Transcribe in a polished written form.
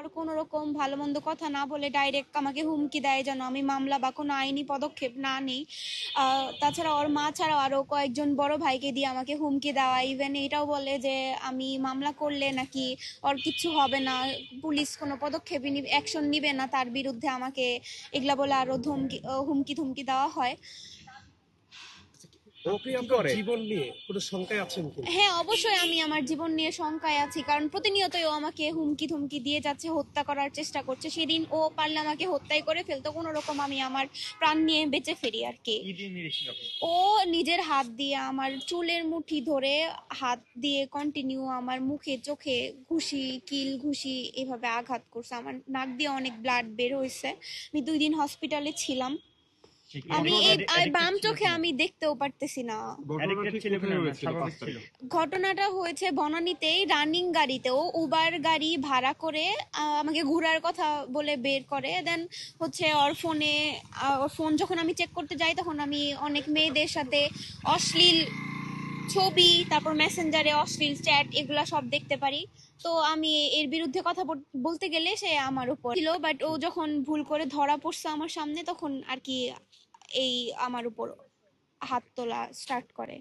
পর কোনো রকম ভালো মন্দ কথা না বলে ডাইরেক্ট আমাকে হুমকি দেয় যেন আমি মামলা বা কোনো আইনি পদক্ষেপ না নিই। তাছাড়া ওর মা ছাড়াও আরো কয়েকজন বড় ভাইকে দিয়ে আমাকে হুমকি দেওয়া, ইভেন এটাও বলে যে আমি মামলা করলে নাকি ওর কিচ্ছু হবে না, পুলিশ কোনো পদক্ষেপই অ্যাকশন নিবে না তার বিরুদ্ধে, আমাকে এগুলা বলে আরো হুমকি ধুমকি দেওয়া হয়। আপনি আপনার জীবন নিয়ে কোনো শঙ্কায় আছেন কি? হ্যাঁ, অবশ্যই আমি আমার জীবন নিয়ে শঙ্কায় আছি, কারণ প্রতিনিয়তই ও আমাকে হুমকি ধুমকি দিয়ে যাচ্ছে, হত্যা করার চেষ্টা করছে। সেদিন ও পারলে আমাকে হত্যাই করে ফেলতো, কোনো রকম আমি আমার প্রাণ নিয়ে বেঁচে ফেরি আর কি। ও নিজের হাত দিয়ে আমার চুলের মুঠি ধরে হাত দিয়ে কন্টিনিউ আমার মুখে চোখে কিল ঘুষি এভাবে আঘাত করছে। আমার নাক দিয়ে অনেক ব্লাড বের হয়েছে। আমি 2 দিন হসপিটালে ছিলাম। আমি এই বাম চোখে আমি দেখতেও পারতেছি না। ঘটনাটা হয়েছে বনানীতেই, রানিং গাড়িতেও উবার গাড়ি ভাড়া করে আমাকে ঘোরার কথা বলে বের করে। দেন হচ্ছে ওর ফোন যখন আমি চেক করতে যাই তখন আমি অনেক মেয়েদের সাথে অশ্লীল ছবি, তারপর মেসেঞ্জারে অশ্লীল চ্যাট এগুলা সব দেখতে পারি। তো আমি এর বিরুদ্ধে কথা বলতে গেলে সে আমার উপর ছিল, বাট ও যখন ভুল করে ধরা পড়ছে আমার সামনে তখন আর কি এই আমার উপর হাত তোলা স্টার্ট করে।